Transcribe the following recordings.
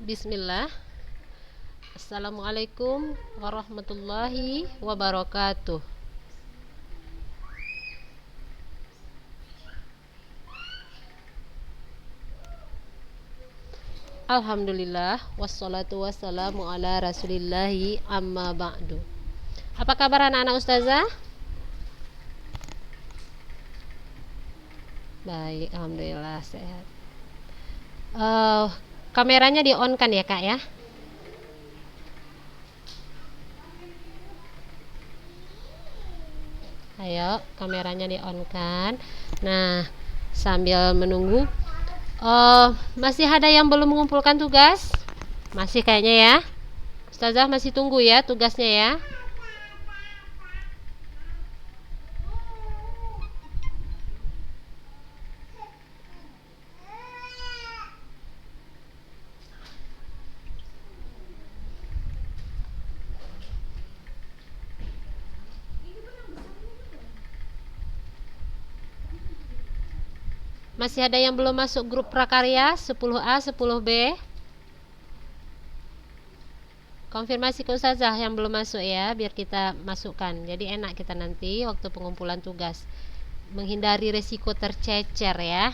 Bismillah. Assalamualaikum warahmatullahi wabarakatuh. Alhamdulillah wassalatu wassalamu ala rasulillahi amma ba'du. Apa kabar anak-anak ustazah? Baik, alhamdulillah sehat. Eh, Kameranya di on kan ya kak ya? Ayo, kameranya di on kan. Nah, sambil menunggu, eh masih ada yang belum mengumpulkan tugas? Masih kayaknya ya. Ustazah masih tunggu ya tugasnya ya. Masih ada yang belum masuk grup prakarya 10A, 10B? Konfirmasi ke ustazah yang belum masuk ya, biar kita masukkan. Jadi enak kita nanti waktu pengumpulan tugas. Menghindari resiko tercecer ya.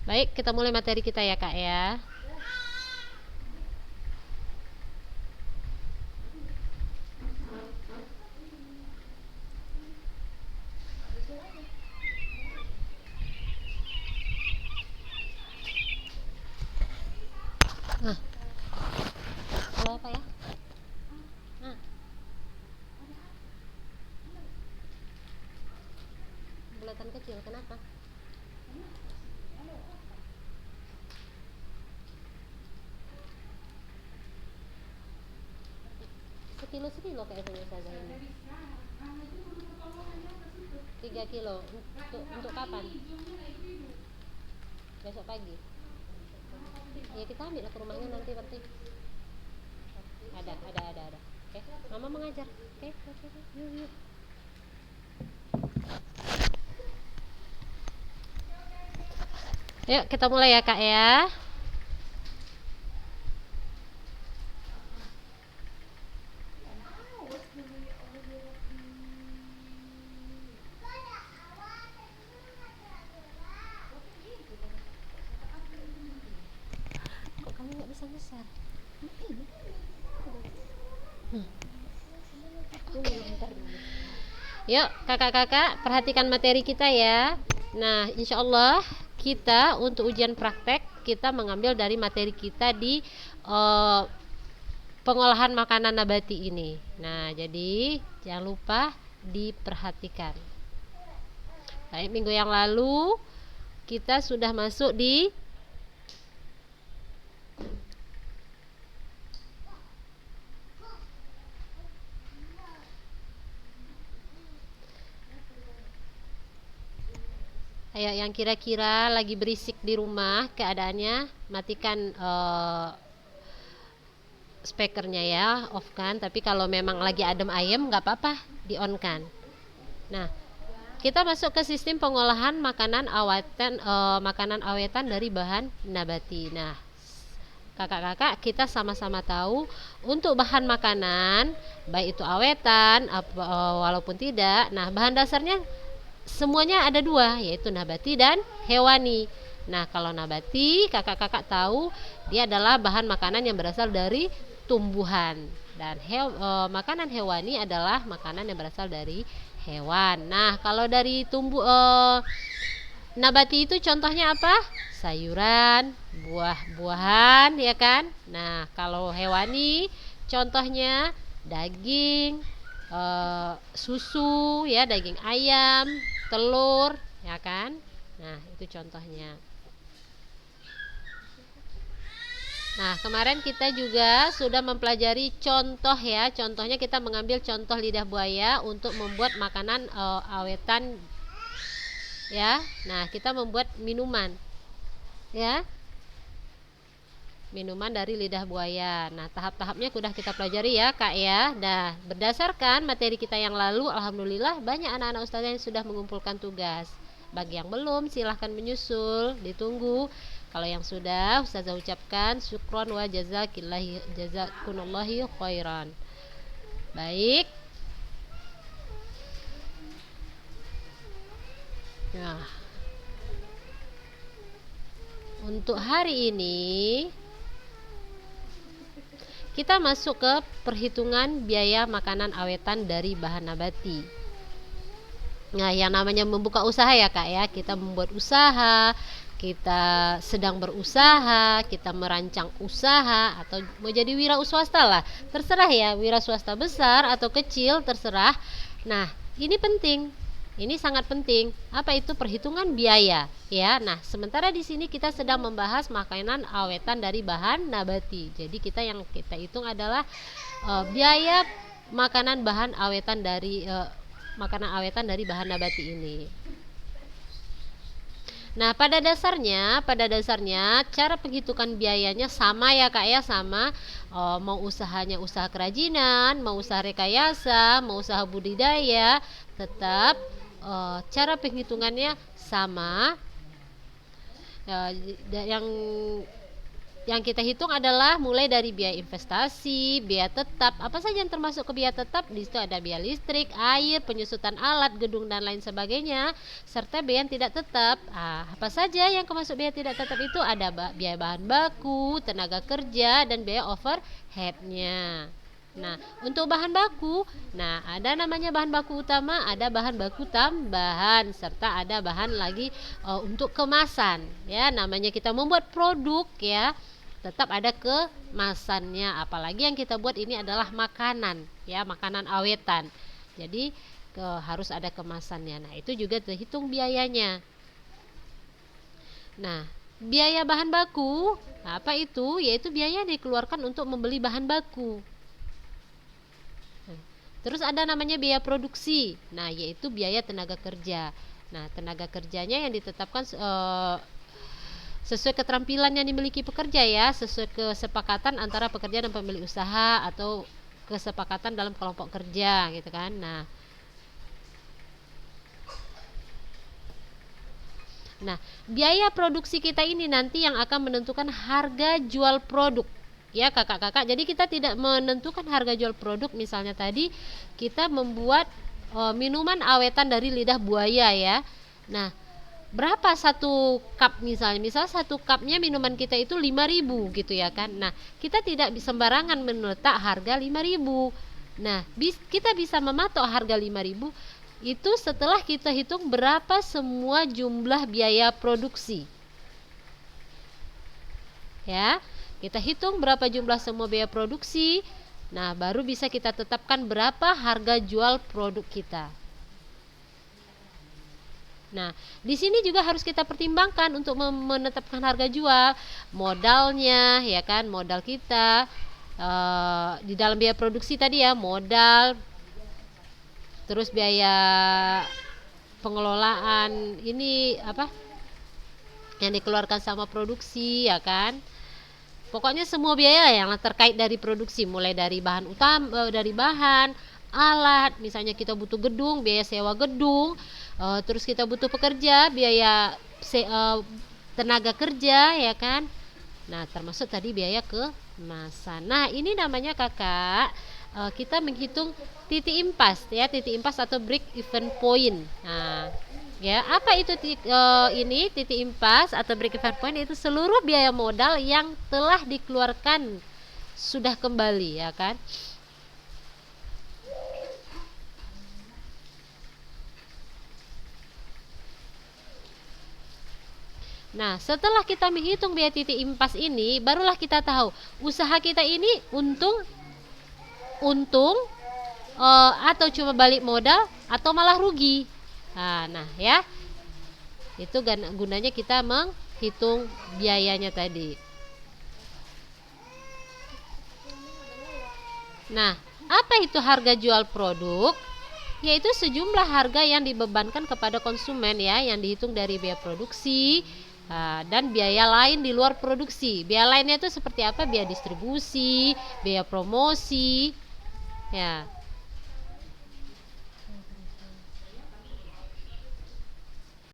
Baik, kita mulai materi kita ya kak ya. Nah, kalau apa ya? Nah, bulatan kecil, kenapa? Sekilo-sekilo kayak punya ustazah ini. 3 kilo. Untuk kapan? Besok pagi. Ya kita ambil ke rumahnya nanti berarti. Ada. Oke, mama mengajar. Oke. Yuk. Yuk kita mulai ya kak ya. Kok kamu nggak bisa ngeser? Yuk kakak-kakak perhatikan materi kita ya. Nah insya Allah kita untuk ujian praktek kita mengambil dari materi kita di pengolahan makanan nabati ini. Nah jadi jangan lupa diperhatikan. Baik, minggu yang lalu kita sudah masuk di Ayo yang kira-kira lagi berisik di rumah keadaannya matikan speakernya ya, off kan. Tapi kalau memang lagi adem ayem nggak apa-apa, di on kan. Nah, kita masuk ke sistem pengolahan makanan awetan dari bahan nabati. Nah, kakak-kakak kita sama-sama tahu untuk bahan makanan baik itu awetan walaupun tidak. Nah, bahan dasarnya semuanya ada dua, yaitu nabati dan hewani. Nah, kalau nabati, kakak-kakak tahu dia adalah bahan makanan yang berasal dari tumbuhan dan makanan hewani adalah makanan yang berasal dari hewan. Nah, kalau dari nabati itu contohnya apa? Sayuran, buah-buahan, ya kan? Nah, kalau hewani contohnya daging, susu, ya, daging ayam, telur, ya kan? Nah, itu contohnya. Nah, kemarin kita juga sudah mempelajari contoh ya. Contohnya kita mengambil contoh lidah buaya untuk membuat makanan awetan ya. Nah, kita membuat minuman. Ya. Minuman dari lidah buaya. Nah, tahap-tahapnya sudah kita pelajari ya, Kak ya. Nah, berdasarkan materi kita yang lalu, alhamdulillah banyak anak-anak ustazah yang sudah mengumpulkan tugas. Bagi yang belum, silahkan menyusul, ditunggu. Kalau yang sudah, Ustazah ucapkan syukron wa jazakunallahi khairan. Baik. Nah, untuk hari ini kita masuk ke perhitungan biaya makanan awetan dari bahan nabati. Nah, yang namanya membuka usaha ya Kak ya, kita membuat usaha, kita sedang berusaha, kita merancang usaha, atau mau jadi wira swasta lah, terserah ya, wira swasta besar atau kecil terserah. Nah, ini penting, ini sangat penting. Apa itu perhitungan biaya ya? Nah, sementara di sini kita sedang membahas makanan awetan dari bahan nabati. Jadi yang kita hitung adalah biaya makanan bahan awetan dari makanan awetan dari bahan nabati ini. Nah, pada dasarnya cara penghitungan biayanya sama ya Kak ya, sama. Mau usahanya usaha kerajinan, mau usaha rekayasa, mau usaha budidaya, tetap cara penghitungannya sama. Yang kita hitung adalah mulai dari biaya investasi, biaya tetap. Apa saja yang termasuk ke biaya tetap? Di situ ada biaya listrik, air, penyusutan alat, gedung dan lain sebagainya, serta biaya yang tidak tetap. Apa saja yang termasuk biaya tidak tetap itu? Ada biaya bahan baku, tenaga kerja, dan biaya overheadnya. Nah, untuk bahan baku, ada namanya bahan baku utama, ada bahan baku tambahan, serta ada bahan lagi untuk kemasan. Ya, namanya kita membuat produk ya, tetap ada kemasannya. Apalagi yang kita buat ini adalah makanan ya, makanan awetan. Jadi harus ada kemasannya. Nah, itu juga terhitung biayanya. Nah, biaya bahan baku apa itu? Yaitu biaya yang dikeluarkan untuk membeli bahan baku. Terus ada namanya biaya produksi. Nah, yaitu biaya tenaga kerja. Nah, tenaga kerjanya yang ditetapkan sesuai keterampilan yang dimiliki pekerja ya, sesuai kesepakatan antara pekerja dan pemilik usaha atau kesepakatan dalam kelompok kerja gitu kan. Nah, biaya produksi kita ini nanti yang akan menentukan harga jual produk. Ya kakak-kakak, jadi kita tidak menentukan harga jual produk. Misalnya tadi kita membuat minuman awetan dari lidah buaya ya. Nah, berapa satu cup misalnya satu cupnya minuman kita itu 5.000 gitu ya kan. Nah, kita tidak sembarangan meletak harga 5.000. Nah, kita bisa mematok harga 5.000 itu setelah kita hitung berapa semua jumlah biaya produksi. Ya, kita hitung berapa jumlah semua biaya produksi. Nah, baru bisa kita tetapkan berapa harga jual produk kita. Nah, di sini juga harus kita pertimbangkan untuk menetapkan harga jual, modalnya ya kan, modal kita di dalam biaya produksi tadi ya, modal, terus biaya pengelolaan ini apa yang dikeluarkan sama produksi ya kan. Pokoknya semua biaya yang terkait dari produksi, mulai dari bahan utama, dari bahan, alat, misalnya kita butuh gedung, biaya sewa gedung, terus kita butuh pekerja, biaya tenaga kerja ya kan. Nah, termasuk tadi biaya kemasan. Nah, ini namanya kakak kita menghitung titik impas ya, titik impas atau break even point. Nah, ya, apa itu ini titik impas atau break even point? Itu seluruh biaya modal yang telah dikeluarkan sudah kembali ya kan. Nah, setelah kita menghitung biaya titik impas ini, barulah kita tahu usaha kita ini untung atau cuma balik modal atau malah rugi. Nah ya, itu gunanya kita menghitung biayanya tadi. Nah, apa itu harga jual produk? Yaitu sejumlah harga yang dibebankan kepada konsumen ya, yang dihitung dari biaya produksi dan biaya lain di luar produksi. Biaya lainnya itu seperti apa? Biaya distribusi, biaya promosi. Ya,